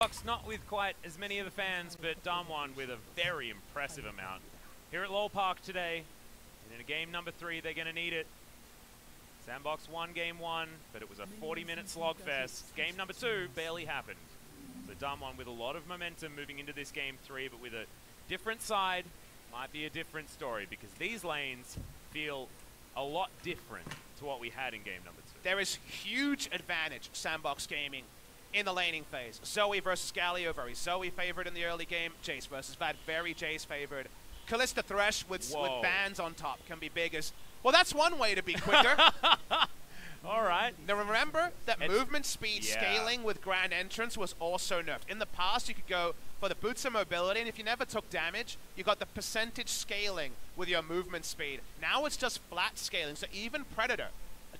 Not with quite as many of the fans, but Damwon with a very impressive amount. Here at Lowell Park today, and in a game number 3, they're going to need it. Sandbox won game 1, but it was a 40-minute slogfest. Game number 2 barely happened. So Damwon with a lot of momentum moving into this game 3, but with a different side, might be a different story, because these lanes feel a lot different to what we had in game number 2. There is huge advantage, Sandbox Gaming, in the laning phase. Zoe versus Galio, very Zoe favored in the early game. Jace versus Vad, very Jace favored. Kalista Thresh with bans on top can be big as... Well, that's one way to be quicker. All right. Now remember that movement speed scaling with Grand Entrance was also nerfed. In the past, you could go for the boots of mobility, and if you never took damage, you got the percentage scaling with your movement speed. Now it's just flat scaling, so even Predator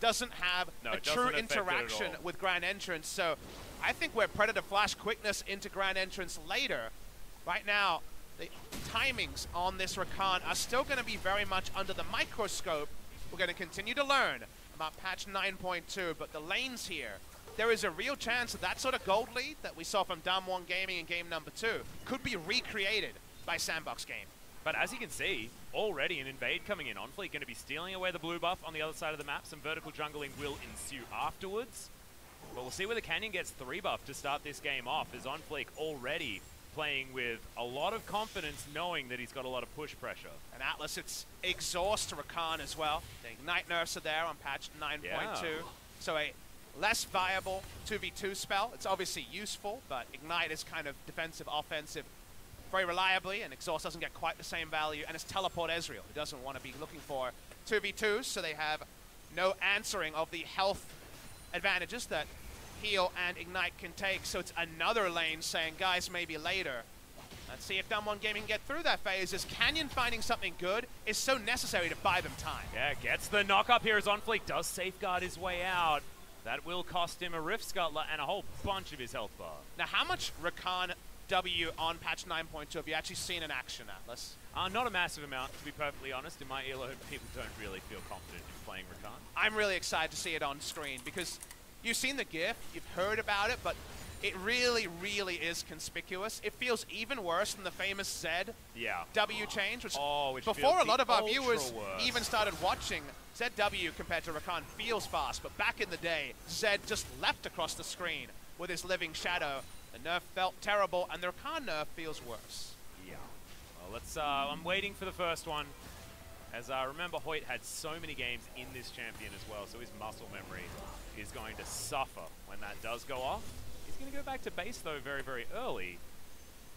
doesn't have a true interaction with Grand Entrance. So I think where Predator flash quickness into Grand Entrance later, right now, the timings on this Rakan are still going to be very much under the microscope. We're going to continue to learn about patch 9.2, but the lanes here, there is a real chance that that sort of gold lead that we saw from Damwon Gaming in game number 2 could be recreated by Sandbox Game. But as you can see, already an invade coming in. OnFleek going to be stealing away the blue buff on the other side of the map. Some vertical jungling will ensue afterwards. But we'll see whether Canyon gets 3 buff to start this game off, as OnFleek already playing with a lot of confidence, knowing that he's got a lot of push pressure. And Atlas, it's exhaust to Rakan as well. The Ignite nerfs are there on patch 9.2. So a less viable 2v2 spell. It's obviously useful, but Ignite is kind of defensive, offensive, very reliably, and Exhaust doesn't get quite the same value. And it's Teleport Ezreal, who doesn't want to be looking for 2v2s, so they have no answering of the health advantages that Heal and Ignite can take. So it's another lane saying, guys, maybe later. Let's see if Damwon Gaming get through that phase, as Canyon finding something good is so necessary to buy them time. Yeah, gets the knock up here as OnFleek does safeguard his way out. That will cost him a Rift Scuttler and a whole bunch of his health bar. Now, how much Rakan W on patch 9.2 have you actually seen in action, Atlas? Not a massive amount, to be perfectly honest. In my earlobe, people don't really feel confident in playing Rakan. I'm really excited to see it on screen, because you've seen the GIF, you've heard about it, but it really, really is conspicuous. It feels even worse than the famous Z W change, which before a lot of our viewers even started watching, ZW compared to Rakan feels fast, but back in the day, Zed just leapt across the screen with his living shadow. The nerf felt terrible, and the Rakan nerf feels worse. Yeah. Well, let's. I'm waiting for the first one. As I remember, Hoyt had so many games in this champion as well, so his muscle memory is going to suffer when that does go off. He's going to go back to base, though, very, very early.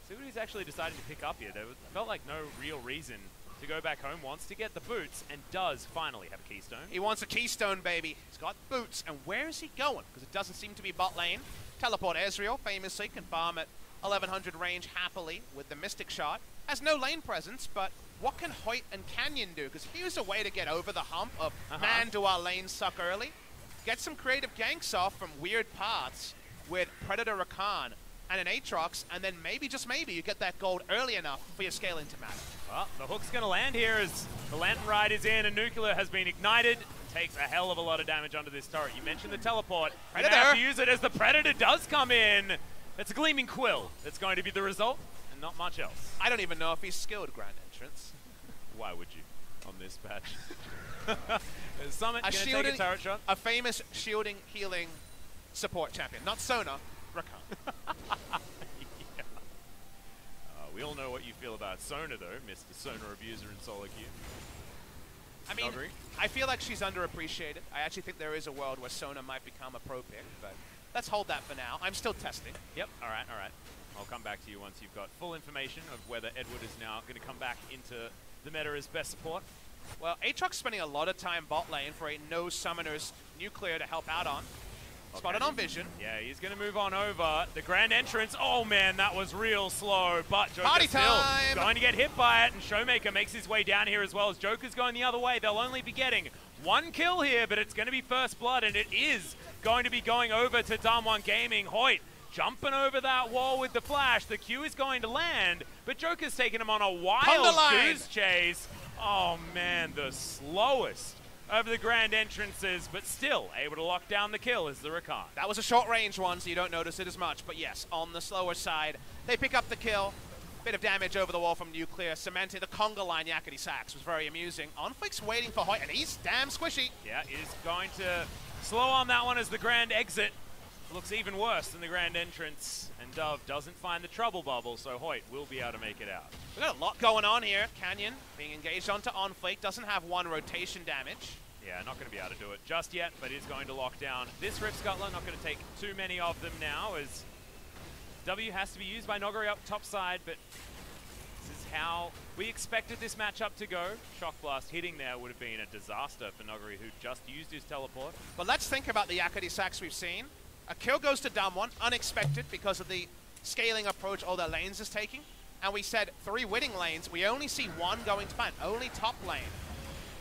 See what he's actually decided to pick up here. There felt like no real reason to go back home. Wants to get the boots, and does finally have a keystone. He wants a keystone, baby. He's got boots, and where is he going? Because it doesn't seem to be bot lane. Teleport Ezreal famously can farm at 1100 range happily with the Mystic Shot. Has no lane presence, but what can Hoyt and Canyon do? Because here's a way to get over the hump of, man, do our lanes suck early. Get some creative ganks off from weird paths with Predator Rakan and an Aatrox, and then maybe, just maybe, you get that gold early enough for your scaling to matter. Well, the hook's going to land here as the Lantern Ride is in, and Nuclear has been ignited. Takes a hell of a lot of damage onto this turret. You mentioned the teleport. Predator! You have to use it as the Predator does come in. It's a Gleaming Quill that's going to be the result, and not much else. I don't even know if he's skilled Grand Entrance. Why would you on this patch? Summit going to take a turret shot. A famous shielding, healing support champion. Not Sona, Rakan. Yeah. We all know what you feel about Sona, though, Mr. Sona Abuser in solo queue. I mean, I feel like she's underappreciated. I actually think there is a world where Sona might become a pro pick, but let's hold that for now. I'm still testing. Yep, all right, all right. I'll come back to you once you've got full information of whether Edward is now going to come back into the meta as best support. Well, Aatrox spending a lot of time bot lane for a no summoners Nuclear to help out on. Spotted on Vision. Yeah, he's going to move on over. The Grand Entrance, oh man, that was real slow, but Joker's still going to get hit by it, and Showmaker makes his way down here as well as Joker's going the other way. They'll only be getting 1 kill here, but it's going to be first blood, and it is going to be going over to Damwon Gaming. Hoyt jumping over that wall with the flash. The Q is going to land, but Joker's taking him on a wild goose chase. Oh man, the slowest over the grand entrances, but still able to lock down the kill as the Rakan. That was a short range one, so you don't notice it as much. But yes, on the slower side, they pick up the kill. Bit of damage over the wall from Nuclear. Cemented the conga line Yakety Sax was very amusing. Onflick's waiting for Hoyt, and he's damn squishy. Yeah, he's going to slow on that one as the grand exit looks even worse than the grand entrance. And Dove doesn't find the trouble bubble, so Hoyt will be able to make it out. We've got a lot going on here. Canyon being engaged onto Onflake, doesn't have one rotation damage. Yeah, not going to be able to do it just yet, but is going to lock down this Rift Scuttler. Not going to take too many of them now, as W has to be used by Noguri up top side, but this is how we expected this matchup to go. Shock Blast hitting there would have been a disaster for Noguri, who just used his teleport. But let's think about the Yakety Sax we've seen. A kill goes to Damwon, unexpected because of the scaling approach all their lanes is taking. And we said 3 winning lanes. We only see 1 going to plan. Only top lane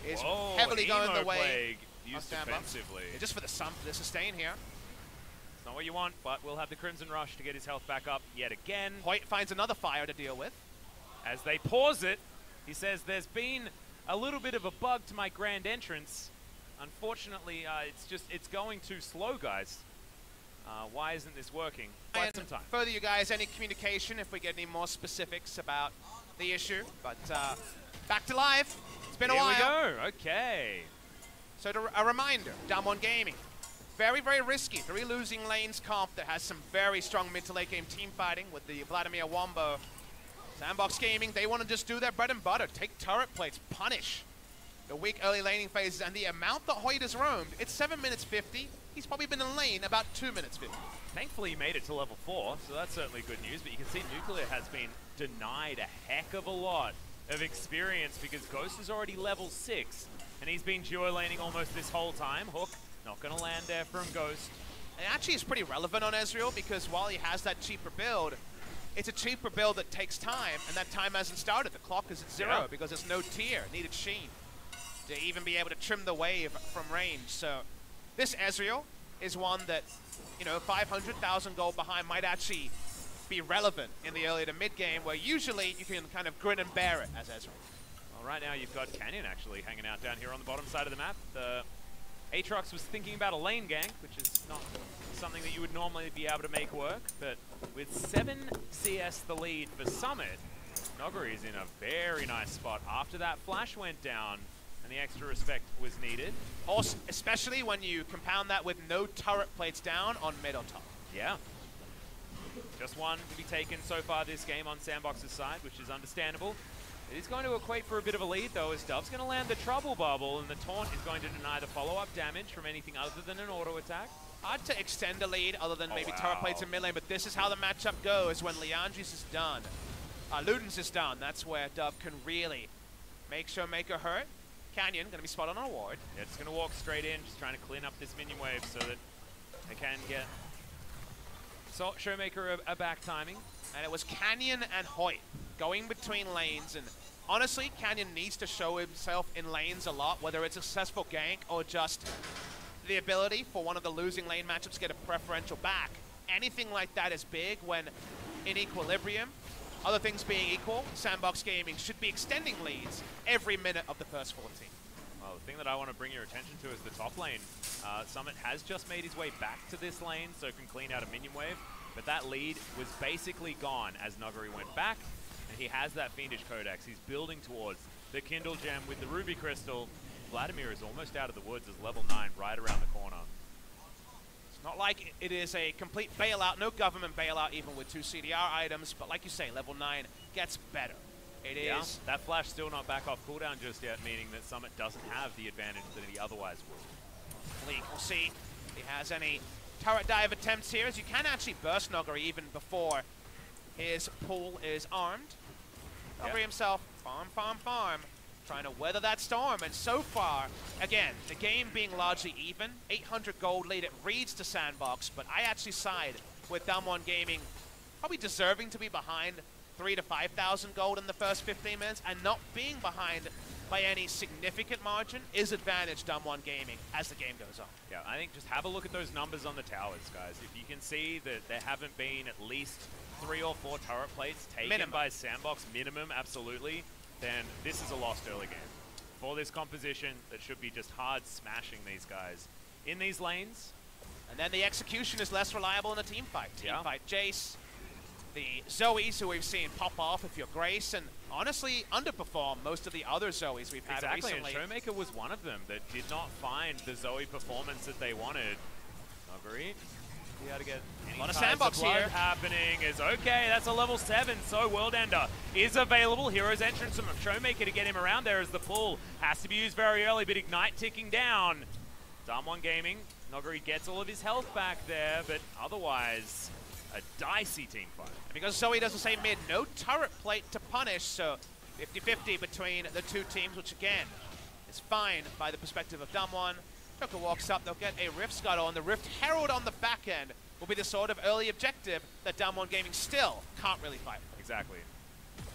is heavily going the way used defensively. Just for the sustain here. It's not what you want, but we'll have the Crimson Rush to get his health back up yet again. Hoyt finds another fire to deal with. As they pause it, he says, there's been a little bit of a bug to my grand entrance. Unfortunately, it's going too slow, guys. Why isn't this working? Quite some time. Further, you guys, any communication if we get any more specifics about the issue. But back to live. It's been a while. Here we go. Okay. So a reminder, Damwon Gaming. Very, very risky. 3 losing lanes comp that has some very strong mid to late game team fighting with the Vladimir Wombo. Sandbox Gaming, they want to just do their bread and butter. Take turret plates, punish the weak early laning phases, and the amount that Hoyt has roamed, it's 7 minutes 50. He's probably been in lane about 2 minutes 50. Thankfully, he made it to level 4, so that's certainly good news. But you can see Nuclear has been denied a heck of a lot of experience because Ghost is already level 6, and he's been duo laning almost this whole time. Hook, not going to land there from Ghost. It actually is pretty relevant on Ezreal because while he has that cheaper build, it's a cheaper build that takes time, and that time hasn't started. The clock is at 0 because there's no tier. Needed Sheen to even be able to trim the wave from range. So this Ezreal is one that, you know, 500,000 gold behind might actually be relevant in the early to mid game, where usually you can kind of grin and bear it as Ezreal. Well, right now you've got Canyon actually hanging out down here on the bottom side of the map. The Aatrox was thinking about a lane gank, which is not something that you would normally be able to make work, but with 7 CS the lead for Summit, Noguri is in a very nice spot after that flash went down and the extra respect was needed. Also, especially when you compound that with no turret plates down on mid or top. Yeah. Just one to be taken so far this game on Sandbox's side, which is understandable. It is going to equate for a bit of a lead, though, as Dove's going to land the Trouble Bubble, and the Taunt is going to deny the follow-up damage from anything other than an auto attack. Hard to extend a lead other than maybe turret plates in mid lane, but this is how the matchup goes when Liandry's is done. Luden's is done. That's where Dove can really make her hurt. Canyon going to be spot on a ward. Yeah, it's going to walk straight in, just trying to clean up this minion wave so that they can get Showmaker a back timing. And it was Canyon and Hoyt going between lanes, and honestly, Canyon needs to show himself in lanes a lot, whether it's a successful gank or just the ability for one of the losing lane matchups to get a preferential back. Anything like that is big when in equilibrium. Other things being equal, Sandbox Gaming should be extending leads every minute of the first 14. Well, the thing that I want to bring your attention to is the top lane. Summit has just made his way back to this lane so can clean out a minion wave, but that lead was basically gone as Noguri went back, and he has that Fiendish Codex. He's building towards the Kindle Gem with the Ruby Crystal. Vladimir is almost out of the woods as level 9 right around the corner. It's not like it is a complete bailout, no government bailout even with 2 CDR items, but like you say, level 9 gets better. It is. That flash still not back off cooldown just yet, meaning that Summit doesn't have the advantage that he otherwise would. League, we'll see if he has any turret dive attempts here, as you can actually burst Noguri even before his pool is armed. Noguri himself, farm, trying to weather that storm, and so far, again, the game being largely even, 800 gold lead, it reads to Sandbox, but I actually side with Damwon Gaming, probably deserving to be behind 3,000 to 5,000 gold in the first 15 minutes, and not being behind by any significant margin is advantage Damwon Gaming as the game goes on. Yeah, I think just have a look at those numbers on the towers, guys. If you can see that there haven't been at least 3 or 4 turret plates taken by Sandbox, minimum, absolutely, then this is a lost early game. for this composition that should be just hard smashing these guys in these lanes. And then the execution is less reliable in a team fight. Team fight Jace, the Zoes who we've seen pop off if you're Grace, and honestly underperform most of the other Zoes we've had recently. And Showmaker was one of them that did not find the Zoe performance that they wanted. Noguri, be able to get any a lot of sandbox here happening is okay. That's a level 7, so World Ender is available. Hero's entrance from Showmaker to get him around there as the pull has to be used very early, but Ignite ticking down. Damwon Gaming, Noguri gets all of his health back there, but otherwise a dicey team fight. And because Zoe doesn't say mid, no turret plate to punish, so 50-50 between the two teams, which again is fine by the perspective of Damwon. Joker walks up, they'll get a Rift Scuttle, and the Rift Herald on the back end will be the sort of early objective that Damwon Gaming still can't really fight for. Exactly.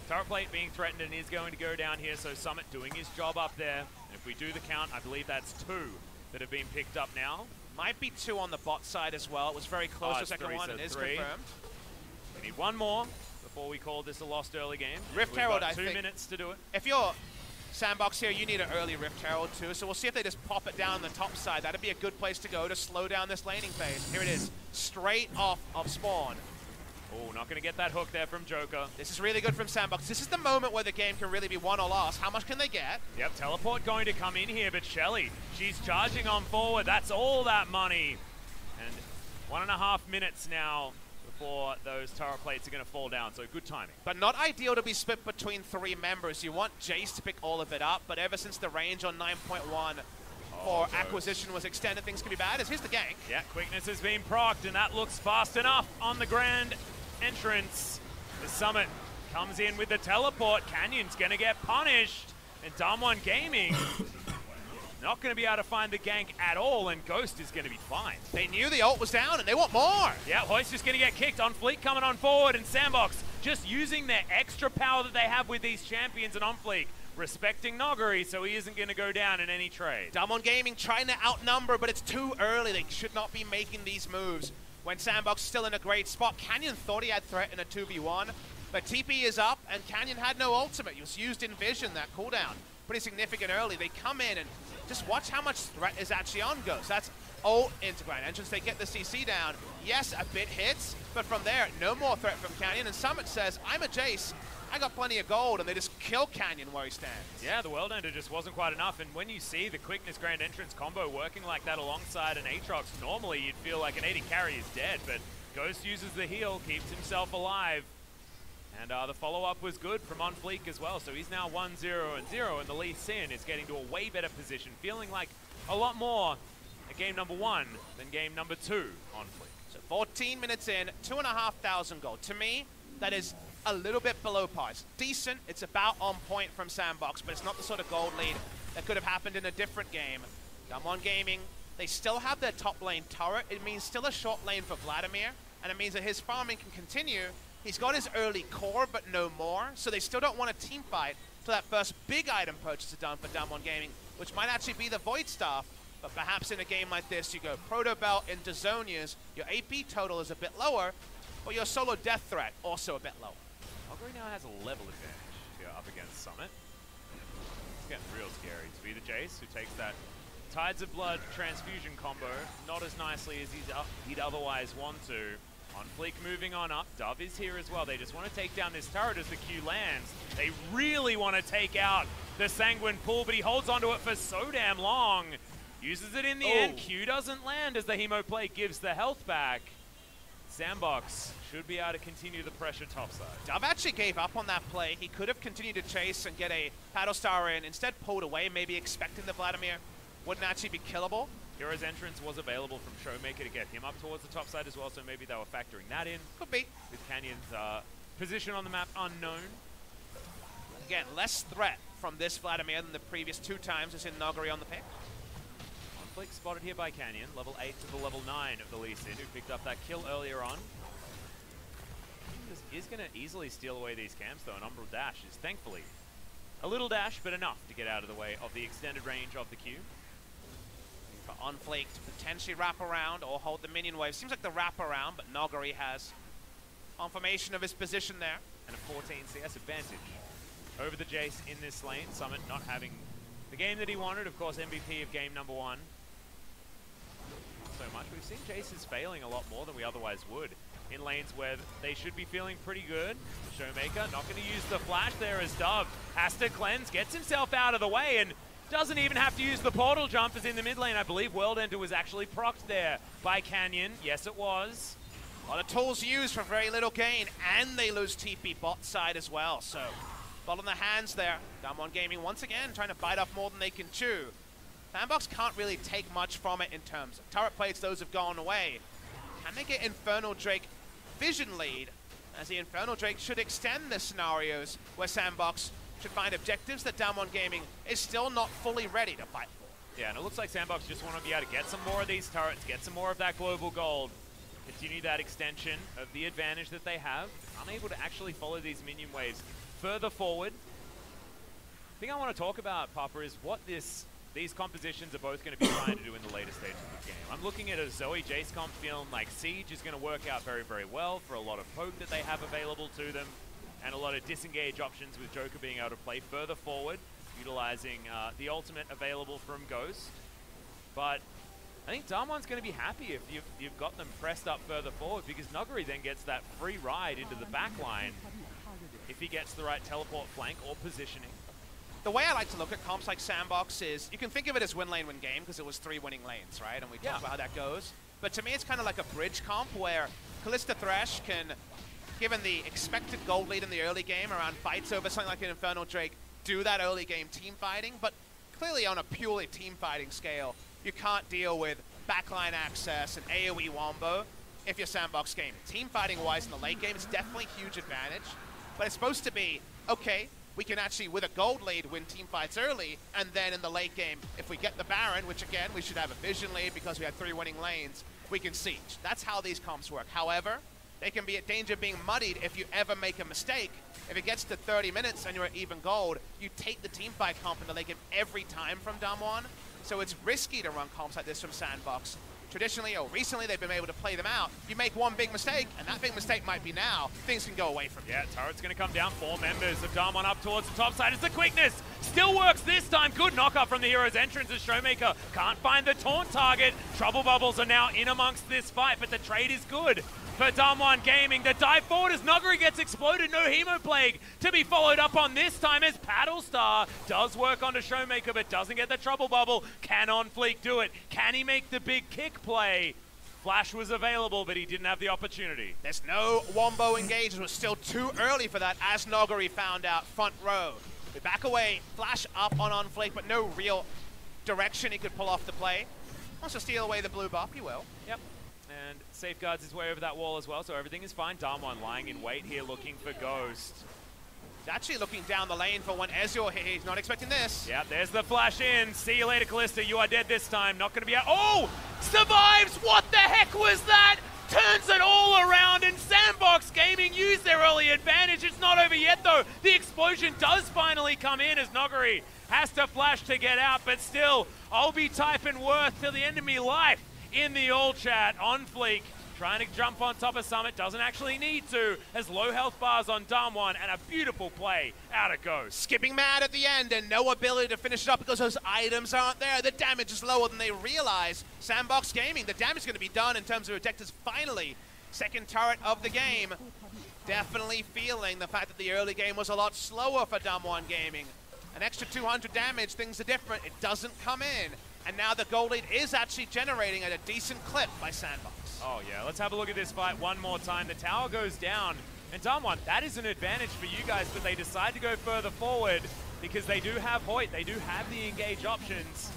Turret plate being threatened and is going to go down here, so Summit doing his job up there. And if we do the count, I believe that's 2 that have been picked up now. Might be 2 on the bot side as well. It was very close to second 3, one, so and is 3. confirmed. We need 1 more before we call this a lost early game. Rift Herald, I think. 2 think. minutes to do it. If you're Sandbox here, you need an early Rift Herald too, so we'll see if they just pop it down on the top side. That'd be a good place to go to slow down this laning phase. Here it is, straight off of spawn. Oh, not going to get that hook there from Joker. This is really good from Sandbox. This is the moment where the game can really be won or lost. How much can they get? Yep, teleport going to come in here, but Shelly, she's charging on forward. That's all that money. And 1.5 minutes now before those turret plates are going to fall down, so good timing. But not ideal to be split between 3 members. You want Jace to pick all of it up, but ever since the range on 9.1 for acquisition was extended, things can be bad. Here's the gank. Yeah, quickness has been procced, and that looks fast enough on the grand entrance. The Summit comes in with the teleport. Canyon's going to get punished, and Damwon Gaming not going to be able to find the gank at all, and Ghost is going to be fine. They knew the ult was down, and they want more. Yeah, Hoist just going to get kicked. On Fleek coming on forward, and Sandbox just using their extra power that they have with these champions, and on Fleek respecting Noguri, so he isn't going to go down in any trade. Damwon Gaming trying to outnumber, but it's too early. They should not be making these moves when Sandbox is still in a great spot. Canyon thought he had threat in a 2v1, but TP is up, and Canyon had no ultimate. He was used in Vision, that cooldown. Pretty significant early. They come in and just watch how much threat is actually on Ghost. That's ult into Grand Entrance. They get the CC down. Yes, a bit hits, but from there, no more threat from Canyon. And Summit says, I'm a Jace. I got plenty of gold, and they just kill Canyon where he stands. Yeah, the World Ender just wasn't quite enough, and when you see the quickness Grand Entrance combo working like that alongside an Aatrox, normally you'd feel like an 80 carry is dead, but Ghost uses the heal, keeps himself alive. And the follow-up was good from On Fleek as well, so he's now 1-0-0, and the Lee Sin is getting to a way better position, feeling like a lot more at game number 1 than game number 2 on Fleek. So 14 minutes in, 2,500 gold. To me, that is a little bit below par. It's decent, it's about on point from Sandbox, but it's not the sort of gold lead that could have happened in a different game. Damwon Gaming, they still have their top lane turret. It means still a short lane for Vladimir, and it means that his farming can continue. He's got his early core, but no more, so they still don't want a team fight till that first big item purchase is done for Damwon Gaming, which might actually be the Void Staff, but perhaps in a game like this, you go Proto Belt into Zonias, your AP total is a bit lower, but your solo death threat also a bit lower. Noguri now has a level advantage here up against Summit. It's getting real scary to be the Jace, who takes that Tides of Blood transfusion combo not as nicely as he'd otherwise want to. On Fleek moving on up, Dove is here as well. They just want to take down this turret as the Q lands. They really want to take out the Sanguine Pool, but he holds onto it for so damn long. Uses it in the end. Q doesn't land as the Hemo play gives the health back. Sandbox should be able to continue the pressure topside. Dove actually gave up on that play. He could have continued to chase and get a Paddle Star in. Instead pulled away, maybe expecting the Vladimir wouldn't actually be killable. Hero's entrance was available from Showmaker to get him up towards the top side as well, so maybe they were factoring that in. Could be. With Canyon's position on the map unknown. Again, less threat from this Vladimir than the previous 2 times as in Noguri on the pick. Flick spotted here by Canyon, level 8 to the level 9 of the Lee Sin, who picked up that kill earlier on. Is going to easily steal away these camps though, and Umbral Dash is thankfully a little dash, but enough to get out of the way of the extended range of the Q. For On Fleek to potentially wrap around or hold the minion wave. Seems like the wrap around, but Noguri has confirmation of his position there. And a 14 CS advantage over the Jace in this lane. Summit not having The game that he wanted, of course, MVP of game number 1. So much. We've seen Jace's failing a lot more than we otherwise would in lanes where they should be feeling pretty good. Showmaker not going to use the flash there as Dove has to cleanse, gets himself out of the way, and doesn't even have to use the portal jump as in the mid lane. I believe World Ender was actually procced there by Canyon. Yes, it was. A lot of tools used for very little gain, and they lose TP bot side as well. So, ball in the hands there. Damwon Gaming once again trying to bite off more than they can chew. Sandbox can't really take much from it in terms of turret plates. Those have gone away. Can they get Infernal Drake vision lead? As the Infernal Drake should extend the scenarios where Sandbox should find objectives that Damwon Gaming is still not fully ready to fight for. Yeah, and it looks like Sandbox just want to be able to get some more of these turrets, get some more of that global gold, continue that extension of the advantage that they have, unable to actually follow these minion waves further forward. The thing I want to talk about, Papa, is what these compositions are both going to be trying to do in the later stages of the game. I'm looking at a Zoe Jace comp feeling like Siege is going to work out very, very well for a lot of poke that they have available to them, and a lot of disengage options with Joker being able to play further forward, utilizing the ultimate available from Ghost. But I think Damwon's going to be happy if you've got them pressed up further forward, because Nuguri then gets that free ride into the back line if he gets the right teleport flank or positioning. The way I like to look at comps like Sandbox is, you can think of it as win lane, win game, because it was 3 winning lanes, right? And we talked about how that goes. But to me, it's kind of like a bridge comp where Kalista Thresh can, given the expected gold lead in the early game around fights over something like an Infernal Drake, do that early game team fighting. But clearly on a purely team fighting scale, you can't deal with backline access and AoE wombo if you're Sandbox gaming. Team fighting wise in the late game, it's definitely a huge advantage. But it's supposed to be, okay, we can actually, with a gold lead, win team fights early, and then in the late game, if we get the Baron, which again, we should have a vision lead because we had 3 winning lanes, we can siege. That's how these comps work. However, they can be at danger of being muddied if you ever make a mistake. If it gets to 30 minutes and you're at even gold, you take the team fight comp in the late game every time from Damwon. So it's risky to run comps like this from Sandbox. Traditionally, or recently, they've been able to play them out. You make one big mistake, and that big mistake might be now. Things can go away from you. Yeah, turret's going to come down. 4 members of Damwon up towards the top side. It's the quickness. Still works this time. Good knockup from the hero's entrance as Showmaker can't find the taunt target. Trouble Bubbles are now in amongst this fight, but the trade is good for Damwon Gaming. The dive forward as Nuguri gets exploded. No Hemoplague to be followed up on this time as Paddlestar does work onto Showmaker but doesn't get the Trouble Bubble. Can On Fleek do it? Can he make the big kick play? Flash was available, but he didn't have the opportunity. There's no wombo engage. It was still too early for that, as Nuguri found out front row. We back away, Flash up on Fleek, but no real direction he could pull off the play. Wants to steal away the blue buff, he will. Yep. And safeguards his way over that wall as well, so everything is fine. Damwon lying in wait here, looking for Ghost. He's actually looking down the lane for when Ezreal hit. He's not expecting this. Yeah, there's the flash in. See you later, Kalista. You are dead this time. Not going to be out. Oh! Survives! What the heck was that? Turns it all around, and Sandbox Gaming used their early advantage. It's not over yet, though. The explosion does finally come in as Nuguri has to flash to get out, but still, I'll be typing worth till the end of me life in the all chat. On Fleek, trying to jump on top of Summit, doesn't actually need to, as low health bars on Damwon, and a beautiful play out of Ghost. Skipping mad at the end, and no ability to finish it up because those items aren't there. The damage is lower than they realize. Sandbox Gaming, the damage is going to be done in terms of objectives finally. Second turret of the game. Definitely feeling the fact that the early game was a lot slower for Damwon Gaming. An extra 200 damage, things are different. It doesn't come in. And now the gold lead is actually generating at a decent clip by Sandbox. Oh yeah, let's have a look at this fight one more time. The tower goes down, and Damwon, that is an advantage for you guys, but they decide to go further forward because they do have Hoyt, they do have the engage options.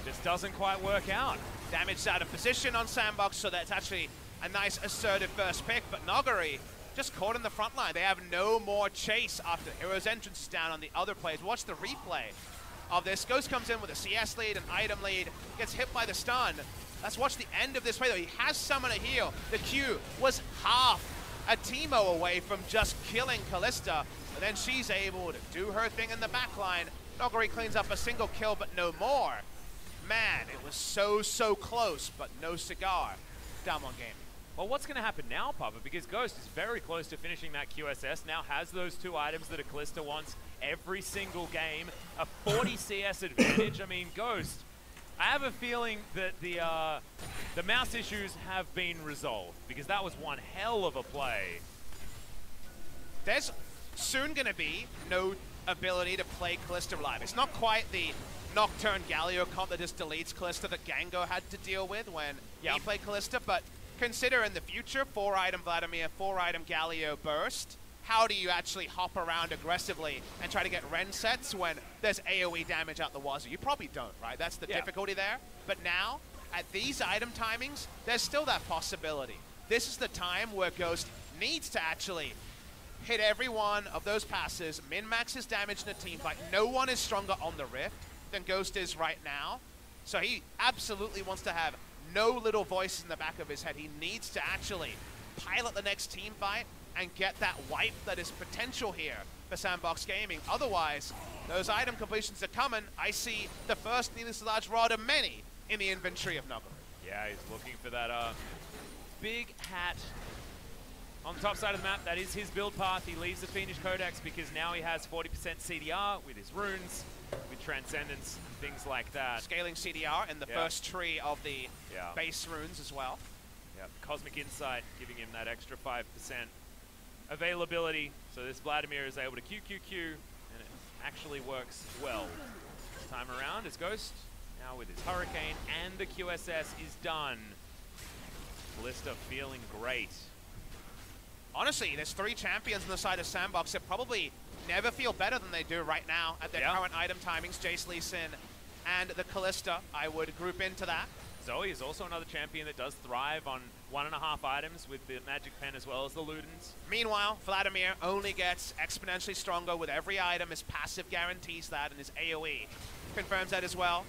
Just doesn't quite work out. Damage out of position on Sandbox, so that's actually a nice assertive first pick, but Nuguri just caught in the front line. They have no more chase after Hero's entrance is down on the other plays. Watch the replay of this. Ghost comes in with a CS lead, an item lead, gets hit by the stun. Let's watch the end of this play though. He has someone to heal. The Q was half a Teemo away from just killing Kalista, but then she's able to do her thing in the backline. Nuguri cleans up a single kill, but no more. Man, it was so close, but no cigar. Damwon Gaming. Well, what's going to happen now, Papa? Because Ghost is very close to finishing that QSS, now has those 2 items that a Kalista wants every single game, a 40 CS advantage. I mean, Ghost, I have a feeling that the mouse issues have been resolved, because that was one hell of a play. There's soon going to be no ability to play Kalista live. It's not quite the Nocturne Galio comp that just deletes Kalista that Gango had to deal with when he played Kalista, but consider in the future, 4-item Vladimir, 4-item Galio burst. How do you actually hop around aggressively and try to get Ren sets when there's AoE damage out the wazoo? You probably don't, right? That's the difficulty there. But now, at these item timings, there's still that possibility. This is the time where Ghost needs to actually hit every one of those passes, min-max his damage in a team fight. No one is stronger on the Rift than Ghost is right now. So he absolutely wants to have no little voice in the back of his head. He needs to actually pilot the next team fight and get that wipe that is potential here for Sandbox Gaming. Otherwise, those item completions are coming. I see the first needlessly large rod of many in the inventory of Nugget. Yeah, he's looking for that big hat on the top side of the map. That is his build path. He leaves the Fiendish Codex because now he has 40% CDR with his runes, with Transcendence, things like that. Scaling CDR in the first tree of the base runes as well. Yeah, Cosmic Insight giving him that extra 5% availability. So this Vladimir is able to QQQ, and it actually works well. This time around, his Ghost, now with his Hurricane, and the QSS is done. Kalista feeling great. Honestly, there's 3 champions on the side of Sandbox that probably never feel better than they do right now at their current item timings. Jace, Lee Sin, and the Kalista, I would group into that. Zoe is also another champion that does thrive on 1.5 items with the Magic Pen as well as the Ludens. Meanwhile, Vladimir only gets exponentially stronger with every item. His passive guarantees that, and his AoE confirms that as well.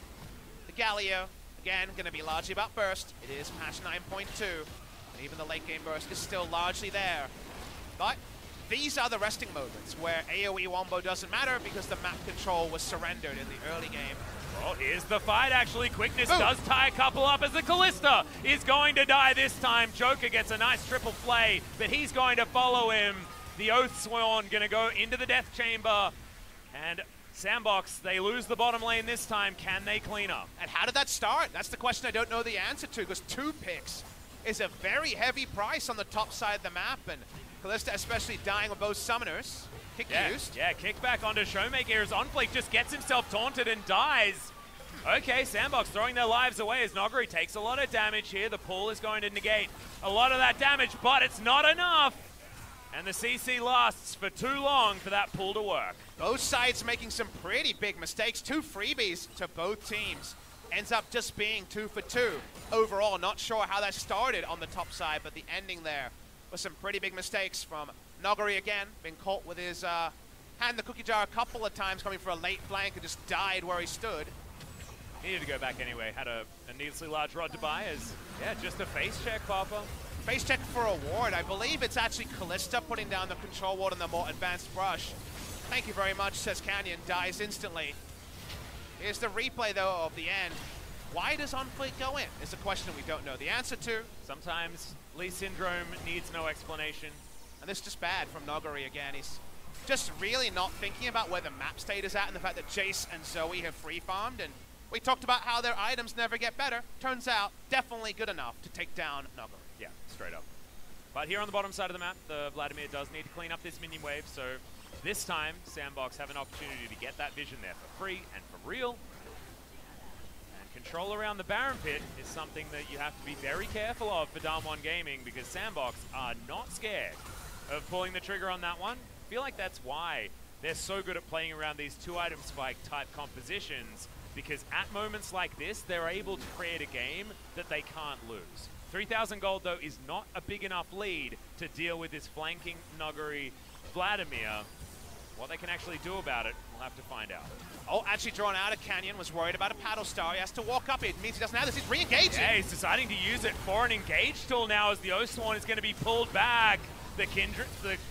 The Galio, again, going to be largely about burst. It is patch 9.2. And even the late game burst is still largely there. But these are the resting moments where AoE wombo doesn't matter because the map control was surrendered in the early game. Well, here's the fight actually. Quickness does tie a couple up as the Kalista is going to die this time. Joker gets a nice triple play, but he's going to follow him. The Oathsworn going to go into the Death Chamber. And Sandbox, they lose the bottom lane this time. Can they clean up? And how did that start? That's the question I don't know the answer to, because 2 picks is a very heavy price on the top side of the map, and Kalista especially dying with both summoners. Kick used. Yeah, kickback onto Showmaker as OnFlake just gets himself taunted and dies. Okay, Sandbox throwing their lives away as Noguri takes a lot of damage here. The pull is going to negate a lot of that damage, but it's not enough. And the CC lasts for too long for that pull to work. Both sides making some pretty big mistakes. 2 freebies to both teams. Ends up just being 2 for 2. Overall, not sure how that started on the top side, but the ending there was some pretty big mistakes from Noguri again. Been caught with his hand in the cookie jar a couple of times, coming for a late flank and just died where he stood. Needed to go back anyway. Had a needlessly large rod to buy as, just a face check, Papa. Face check for a ward. I believe it's actually Kalista putting down the control ward on the more advanced rush. Thank you very much, says Canyon. Dies instantly. Here's the replay, though, of the end. Why does OnFlake go in? Is a question we don't know the answer to. Sometimes Lee Syndrome needs no explanation. And this is just bad from Noguri again. He's just really not thinking about where the map state is at and the fact that Jace and Zoe have free farmed. And we talked about how their items never get better. Turns out, definitely good enough to take down Noguri. Yeah, straight up. But here on the bottom side of the map, the Vladimir does need to clean up this minion wave. So this time, Sandbox have an opportunity to get that vision there for free and for real. And control around the Baron Pit is something that you have to be very careful of for Damwon Gaming, because Sandbox are not scared of pulling the trigger on that one. I feel like that's why they're so good at playing around these 2-item spike type compositions, because at moments like this, they're able to create a game that they can't lose. 3,000 gold, though, is not a big enough lead to deal with this flanking Noguri Vladimir. What they can actually do about it, we'll have to find out. Oh, actually drawn out of Canyon, was worried about a paddle star. He has to walk up. It means he doesn't have this. He's re-engaging. Yeah, he's deciding to use it for an engage tool now as the Oathsworn is going to be pulled back. The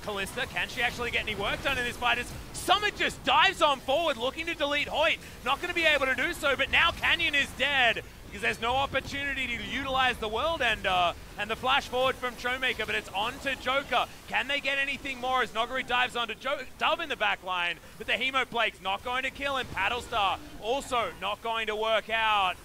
Kalista, can she actually get any work done in this fight? As Summit just dives on forward, looking to delete Hoyt. Not going to be able to do so, but now Canyon is dead. because there's no opportunity to utilize the World Ender and the flash forward from Showmaker, but it's on to Joker. Can they get anything more as Noguri dives onto Dove in the back line, but the Hemoplague's not going to kill him. Paddlestar also not going to work out.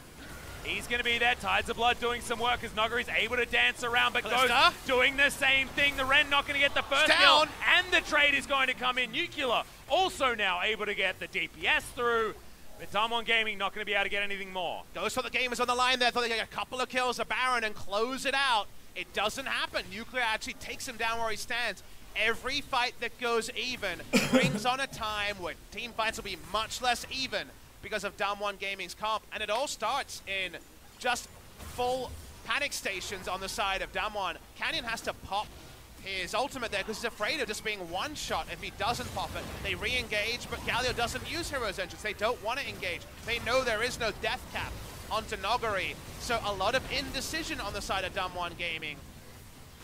He's going to be there. Tides of Blood doing some work as Noguri's able to dance around, but Ghost doing the same thing. The Ren not going to get the first kill, and the trade is going to come in. Nuclear also now able to get the DPS through, but Damwon Gaming not going to be able to get anything more. Ghost for the game is on the line there. Thought they get a couple of kills of Baron and close it out. It doesn't happen. Nuclear actually takes him down where he stands. Every fight that goes even brings on a time where team fights will be much less even because of Damwon Gaming's comp, and it all starts in just full panic stations on the side of Damwon. Canyon has to pop his ultimate there because he's afraid of just being one-shot if he doesn't pop it. They re-engage, but Galio doesn't use Hero's Entrance. They don't want to engage. They know there is no death cap onto Noguri, so a lot of indecision on the side of Damwon Gaming.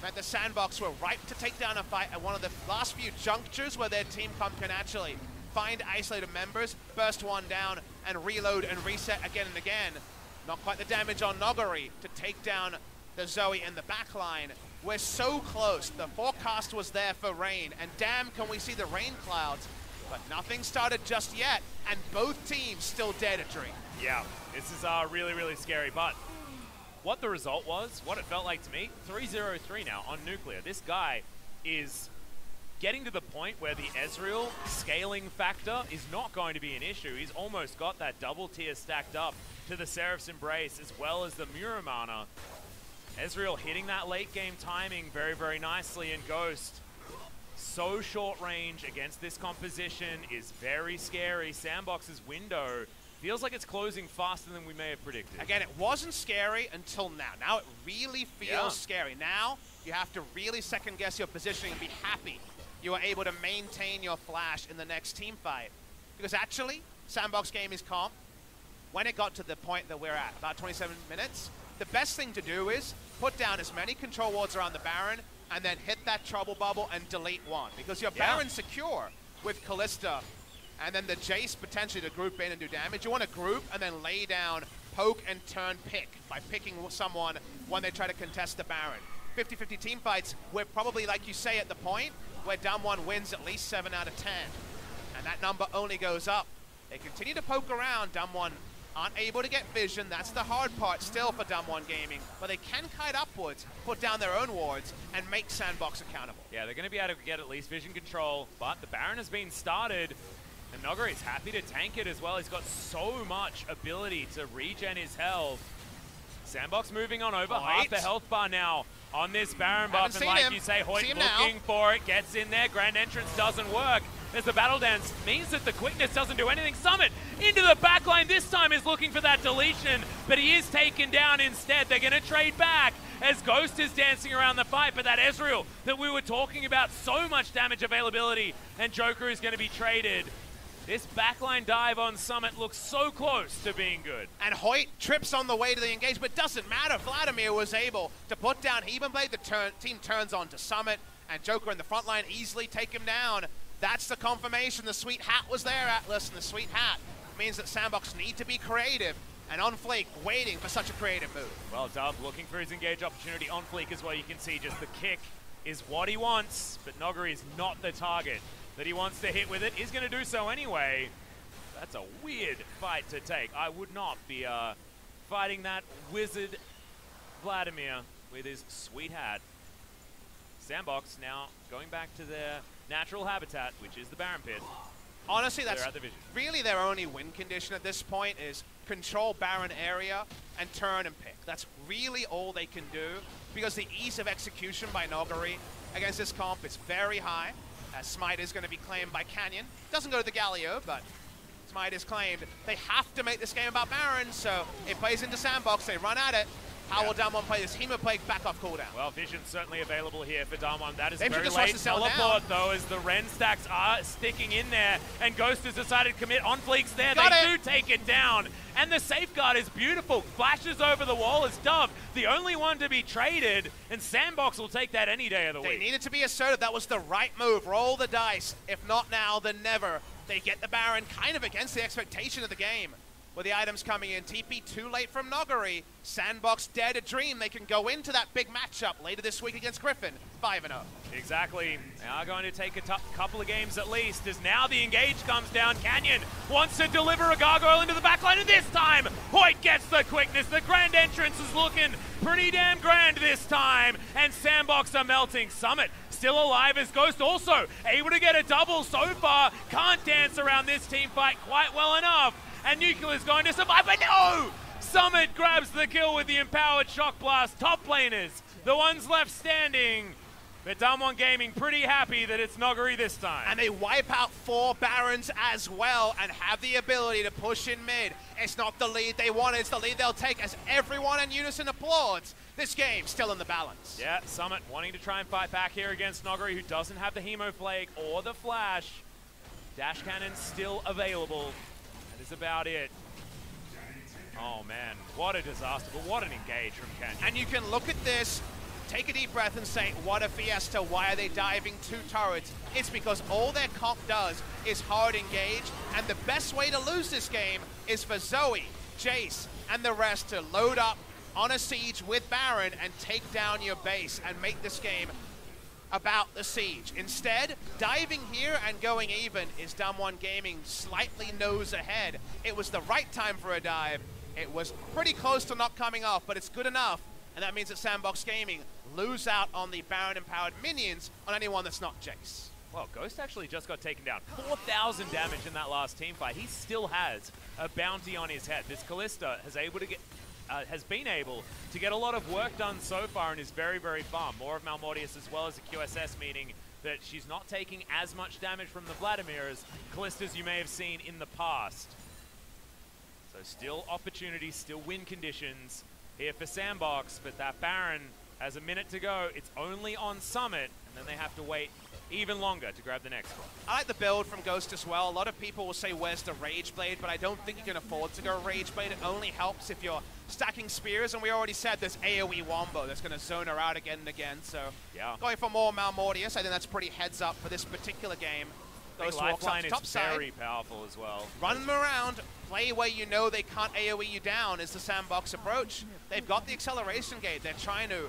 Meant the Sandbox were ripe to take down a fight at one of the last few junctures where their team comp can actually find isolated members, burst one down, and reload and reset again and again. Not quite the damage on Noguri to take down the Zoe in the backline. We're so close. The forecast was there for rain, and damn, can we see the rain clouds. But nothing started just yet, and both teams still dare to dream. Yeah, this is really, really scary, but what the result was, what it felt like to me, 3-0-3 now on Nuclear. This guy is getting to the point where the Ezreal scaling factor is not going to be an issue. He's almost got that double tier stacked up to the Seraph's Embrace as well as the Muramana. Ezreal hitting that late game timing very, very nicely, and Ghost so short range against this composition is very scary. Sandbox's window feels like it's closing faster than we may have predicted. Again, it wasn't scary until now. Now it really feels scary. Now you have to really second guess your positioning and be happy you are able to maintain your flash in the next team fight. Because actually, Sandbox Gaming's comp, when it got to the point that we're at, about 27 minutes, the best thing to do is put down as many control wards around the Baron and then hit that trouble bubble and delete one. Because your Baron's secure with Kalista and then the Jace potentially to group in and do damage. You want to group and then lay down, poke and turn pick by picking someone when they try to contest the Baron. 50-50 team fights, we're probably, like you say, at the point where Damwon wins at least 7 out of 10. And that number only goes up. They continue to poke around. Damwon aren't able to get vision. That's the hard part still for Damwon Gaming. But they can kite upwards, put down their own wards, and make Sandbox accountable. Yeah, they're going to be able to get at least vision control, but the Baron has been started, and Noguri is happy to tank it as well. He's got so much ability to regen his health. Sandbox moving on over, half the health bar now on this Baron buff, and like you say, Hoyt looking for it, gets in there, Grand Entrance doesn't work. As the Battle Dance means that the quickness doesn't do anything. Summit into the backline this time is looking for that deletion, but he is taken down instead. They're going to trade back as Ghost is dancing around the fight, but that Ezreal that we were talking about, so much damage availability, and Joker is going to be traded. This backline dive on Summit looks so close to being good. And Hoyt trips on the way to the engage, but doesn't matter. Vladimir was able to put down Hebenblade. The team turns on to Summit, and Joker in the front line easily take him down. That's the confirmation. The Sweet Hat was there, Atlas, and the Sweet Hat means that Sandbox need to be creative, and On Flake waiting for such a creative move. Well, Dub looking for his engage opportunity. On Flake as well, you can see just the kick is what he wants, but Noguri is not the target that he wants to hit with it. Is going to do so anyway. That's a weird fight to take. I would not be fighting that wizard Vladimir with his Sweet Hat. Sandbox now going back to their natural habitat, which is the Baron Pit. Honestly, that's really their only win condition at this point is control Baron area and turn and pick. That's really all they can do because the ease of execution by Noguri against this comp is very high. Smite is going to be claimed by Canyon. Doesn't go to the Galio, but Smite is claimed. They have to make this game about Baron, so it plays into Sandbox. They run at it. How will Damwon play this? Hemoplague back off cooldown. Well, vision certainly available here for Damwon. That is very late teleport, though, as the Ren stacks are sticking in there, and Ghost has decided to commit. On Fleek's there. They do take it down, and the safeguard is beautiful. Flashes over the wall as Dove, the only one to be traded, and Sandbox will take that any day of the week. They needed to be assertive. That was the right move. Roll the dice. If not now, then never. They get the Baron kind of against the expectation of the game. with the items coming in. TP too late from Noguri. Sandbox dare to dream they can go into that big matchup later this week against Griffin, 5-0. Exactly. They are going to take a couple of games at least, as now the engage comes down. Canyon wants to deliver a gargoyle into the backline, and this time, Hoyt gets the quickness. The grand entrance is looking pretty damn grand this time, and Sandbox are melting. Summit still alive as Ghost also able to get a double so far. Can't dance around this team fight quite well enough, and Nuclear's going to survive, but no! Summit grabs the kill with the empowered shock blast. Top laners, the ones left standing. But Damwon Gaming pretty happy that it's Noguri this time. And they wipe out 4 Barons as well and have the ability to push in mid. It's not the lead they wanted, it's the lead they'll take as everyone in unison applauds. This game still in the balance. Yeah, Summit wanting to try and fight back here against Noguri, who doesn't have the Hemoflake or the Flash. Dash Cannon still available. That is about it. Oh man, what a disaster, but what an engage from Canyon. And you can look at this, take a deep breath and say, what a fiesta, why are they diving 2 turrets? It's because all their comp does is hard engage, and the best way to lose this game is for Zoe, Jace, and the rest to load up on a siege with Baron and take down your base and make this game about the siege. Instead, diving here and going even is Damwon Gaming slightly nose ahead. It was the right time for a dive. It was pretty close to not coming off, but it's good enough. And that means that Sandbox Gaming lose out on the Baron-empowered minions on anyone that's not Jace. Well, Ghost actually just got taken down. 4,000 damage in that last team fight. He still has a bounty on his head. This Callista has been able to get a lot of work done so far in his very, very farm. More of Malmortius as well as a QSS, meaning that she's not taking as much damage from the Vladimir as Callistas you may have seen in the past. So still opportunity, still win conditions here for Sandbox, but that Baron has a minute to go. It's only on Summit, and then they have to wait even longer to grab the next one. I like the build from Ghost as well. A lot of people will say, where's the Rage Blade? But I don't think you can afford to go Rage Blade. It only helps if you're stacking spears, and we already said there's AoE Wombo that's going to zone her out again and again. So yeah, going for more Malmortius, I think that's pretty heads up for this particular game. Ghost walks up to top side. Very powerful as well. Run them around, play where you know they can't AoE you down is the Sandbox approach. They've got the acceleration gate. They're trying to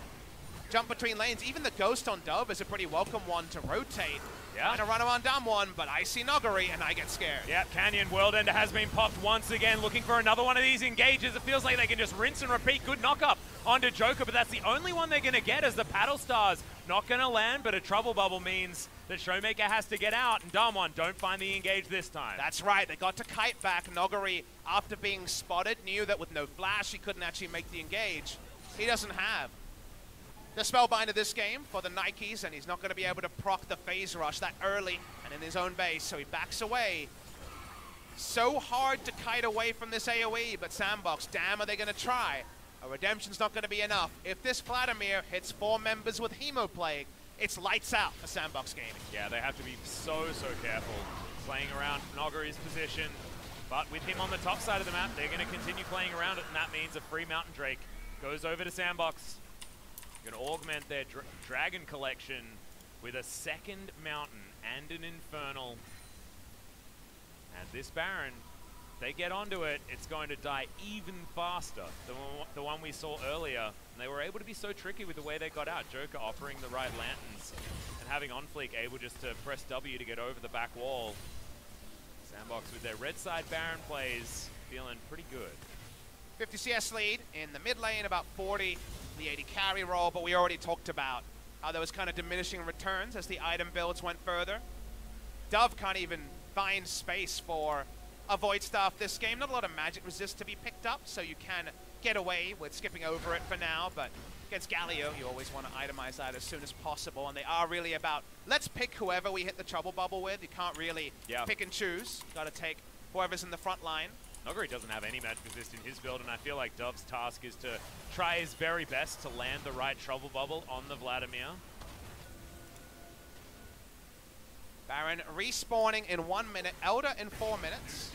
jump between lanes. Even the Ghost on Dove is a pretty welcome one to rotate. Yeah. And a run around Damwon, but I see Noguri and I get scared. Yeah, Canyon World Ender has been popped once again, looking for another one of these engages. It feels like they can just rinse and repeat. Good knock up onto Joker, but that's the only one they're going to get as the Paddle Stars not going to land, but a Trouble Bubble means that Showmaker has to get out, and Damwon don't find the engage this time. That's right, they got to kite back. Noguri, after being spotted, knew that with no flash, he couldn't actually make the engage. He doesn't have the Spellbinder this game for the Nikes, and he's not going to be able to proc the phase rush that early and in his own base, so he backs away. So hard to kite away from this AoE, but Sandbox, damn, are they going to try? A redemption's not going to be enough. If this Vladimir hits 4 members with Hemoplague, it's lights out for Sandbox Gaming. Yeah, they have to be so careful playing around Noguri's position, but with him on the top side of the map, they're going to continue playing around it, and that means a free Mountain Drake goes over to Sandbox. Going to augment their Dragon collection with a second Mountain and an Infernal. And this Baron, they get onto it, it's going to die even faster than the one we saw earlier. And they were able to be so tricky with the way they got out. Joker offering the right lanterns and having OnFleek able just to press W to get over the back wall. Sandbox with their red side Baron plays feeling pretty good. 50 CS lead in the mid lane, about 40 the 80 carry roll, but we already talked about how there was kind of diminishing returns as the item builds went further. Dove can't even find space for a Void Staff this game. Not a lot of magic resist to be picked up, so you can get away with skipping over it for now, but against Galio, you always want to itemize that as soon as possible, and they are really about, let's pick whoever we hit the Trouble Bubble with. You can't really pick and choose. Got to take whoever's in the front line. Noguri doesn't have any magic resist in his build, and I feel like Dove's task is to try his very best to land the right Trouble Bubble on the Vladimir. Baron respawning in 1 minute, Elder in 4 minutes.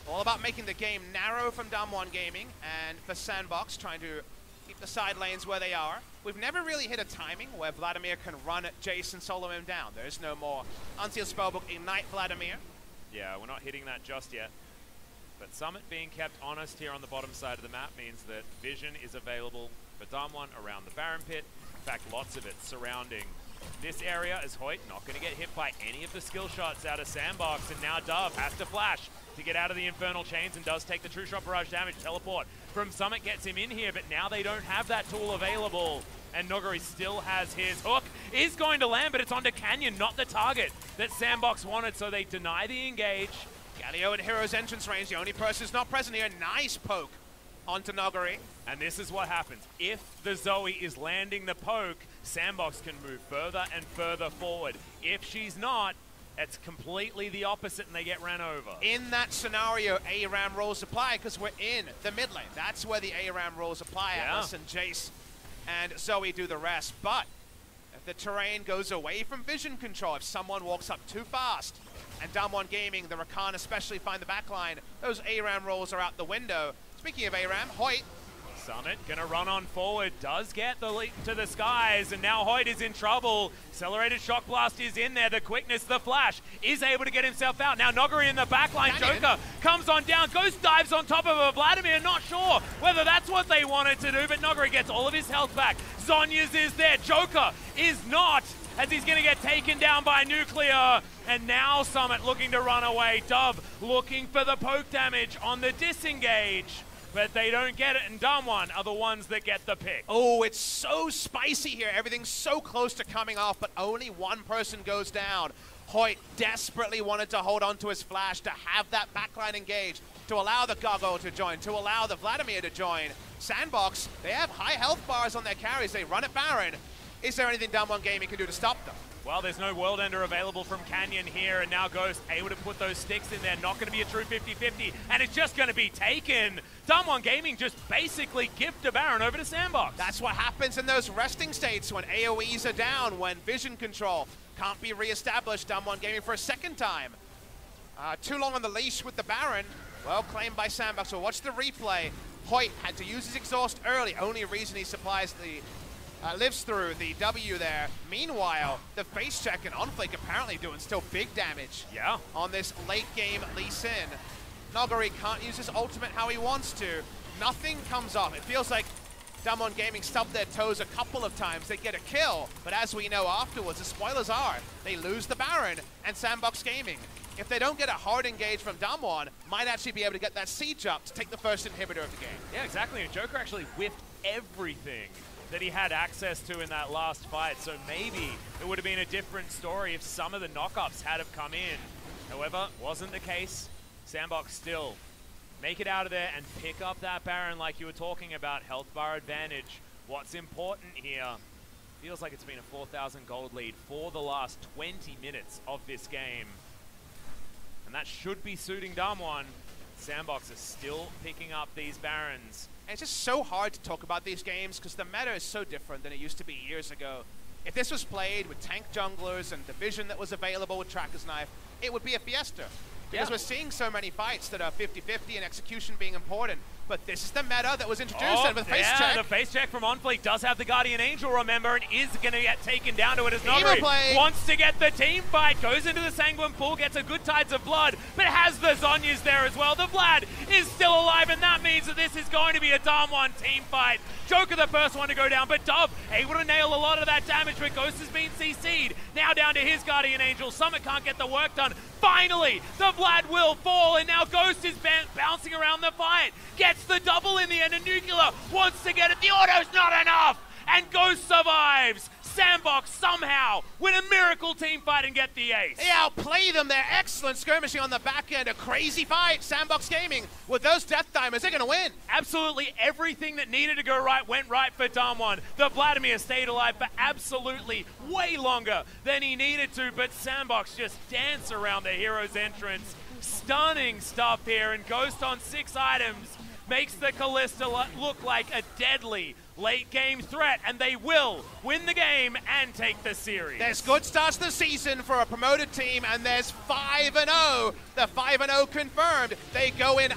All about making the game narrow from Damwon Gaming, and for Sandbox trying to keep the side lanes where they are. We've never really hit a timing where Vladimir can run at Jason, solo him down. There's no more Unsealed Spellbook, Ignite Vladimir. Yeah, we're not hitting that just yet. But Summit being kept honest here on the bottom side of the map means that vision is available for Damwon around the Baron pit. In fact, lots of it surrounding this area, as Hoyt not going to get hit by any of the skill shots out of Sandbox, and now Dove has to flash to get out of the Infernal Chains and does take the True Shot Barrage damage. Teleport from Summit gets him in here, but now they don't have that tool available, and Noguri still has his hook. Is going to land, but it's onto Canyon, not the target that Sandbox wanted, so they deny the engage. Galio at Hero's entrance range, the only person who's not present here. Nice poke onto Noguri. And this is what happens. If the Zoe is landing the poke, Sandbox can move further and further forward. If she's not, it's completely the opposite and they get ran over. In that scenario, ARAM rules apply because we're in the mid lane. That's where the ARAM rules apply. Yeah. Atlas and Jace and Zoe do the rest. But if the terrain goes away from vision control, if someone walks up too fast, and Damwon Gaming, the Rakan especially, find the backline, those ARAM rules are out the window. Speaking of ARAM, Hoyt. Summit gonna run on forward, does get the leap to the skies, and now Hoyt is in trouble. Accelerated Shock Blast is in there, the quickness, the flash, is able to get himself out. Now Noguri in the backline, Joker comes on down, Ghost dives on top of a Vladimir, not sure whether that's what they wanted to do, but Noguri gets all of his health back. Zhonya's is there, Joker is not, as he's gonna get taken down by Nuclear, and now Summit looking to run away. Dove looking for the poke damage on the disengage, but they don't get it, and Damwon are the ones that get the pick. Oh, it's so spicy here. Everything's so close to coming off, but only one person goes down. Hoyt desperately wanted to hold on to his flash, to have that backline engaged, to allow the Gargoyle to join, to allow the Vladimir to join. Sandbox, they have high health bars on their carries. They run at Baron. Is there anything Damwon Gaming can do to stop them? Well, there's no World Ender available from Canyon here, and now Ghost able to put those sticks in there. Not going to be a true 50-50, and it's just going to be taken. Damwon Gaming just basically gift a Baron over to Sandbox. That's what happens in those resting states when AoEs are down, when vision control can't be re-established. Damwon Gaming for a second time. Too long on the leash with the Baron. Well claimed by Sandbox. So watch the replay. Hoyt had to use his exhaust early. Only reason he supplies the lives through the W there. Meanwhile, the face check and Onflake apparently doing still big damage on this late game Lee Sin. Noguri can't use his ultimate how he wants to. Nothing comes off. It feels like Damwon Gaming stubbed their toes a couple of times. They get a kill, but as we know afterwards, the spoilers are, they lose the Baron, and Sandbox Gaming, if they don't get a hard engage from Damwon, might actually be able to get that siege up to take the first inhibitor of the game. Yeah, exactly. And Joker actually whiffed everything that he had access to in that last fight, so maybe it would have been a different story if some of the knockups had have come in. However, wasn't the case. Sandbox still make it out of there and pick up that Baron like you were talking about. Health bar advantage. What's important here, feels like it's been a 4,000 gold lead for the last 20 minutes of this game. And that should be suiting Damwon. Sandbox is still picking up these Barons. And it's just so hard to talk about these games because the meta is so different than it used to be years ago. If this was played with tank junglers and the vision that was available with Tracker's Knife, it would be a fiesta. Because we're seeing so many fights that are 50-50 and execution being important. But this is the meta that was introduced and with face check. The face check from Onfleek does have the Guardian Angel, remember, and is going to get taken down to it as Noguri wants to get the team fight, goes into the Sanguine Pool, gets a good Tides of Blood, but has the Zhonya's there as well. The Vlad is still alive, and that means that this is going to be a Damwon team fight. Joker the first one to go down, but Dove able to nail a lot of that damage, but Ghost has been CC'd. Now down to his Guardian Angel. Summit can't get the work done. Finally, the Vlad will fall, and now Ghost is bouncing around the fight. Gets the double in the end, and Nuclear wants to get it. The auto's not enough, and Ghost survives. Sandbox somehow win a miracle team fight and get the ace. They outplay them. They're excellent skirmishing on the back end. A crazy fight. Sandbox Gaming, with those Death Dimers, they're going to win. Absolutely everything that needed to go right went right for Damwon. The Vladimir stayed alive for absolutely way longer than he needed to, but Sandbox just dance around the hero's entrance. Stunning stuff here, and Ghost on 6 items makes the Callista look like a deadly late-game threat, and they will win the game and take the series. There's good starts to the season for a promoted team, and there's 5-0. The 5-0 confirmed. They go in